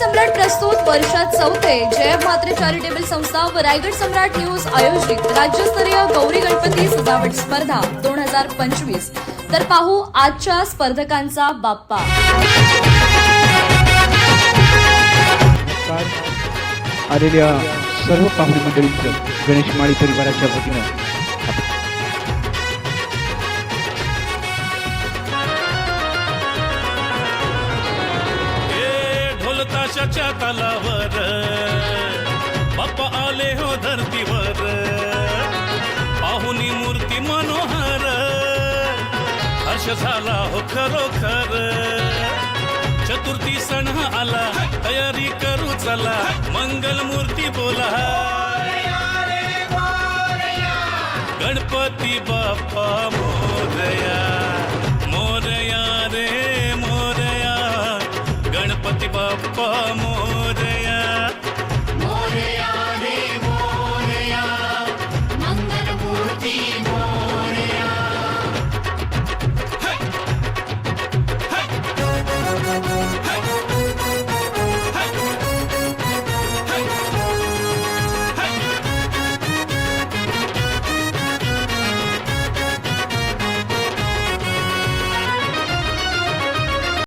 सम्राट प्रस्तुत वर्षात चौथे जय म्हात्रे चॅरिटेबल संस्था व रायगड सम्राट न्यूज आयोजित राज्यस्तरीय गौरी गणपती सजावट स्पर्धा 2025। तर पाहू आजच्या स्पर्धकांचा बाप्पा। आलेल्या सर्व पाहुणे मंडळींचं गणेश माळी परिवाराच्या वतीनं ताशाच्या तालावर बाप्पा आले हो धरतीवर, पाहुनी मूर्ती मनोहर, हर्ष झाला हो खरोखर। चतुर्थी सण आला, तयारी करू चला, मंगल मूर्ती बोला, गणपती बाप्पा मोरया, मोरया रे मोरया, गणपती बाप्पा मोरया।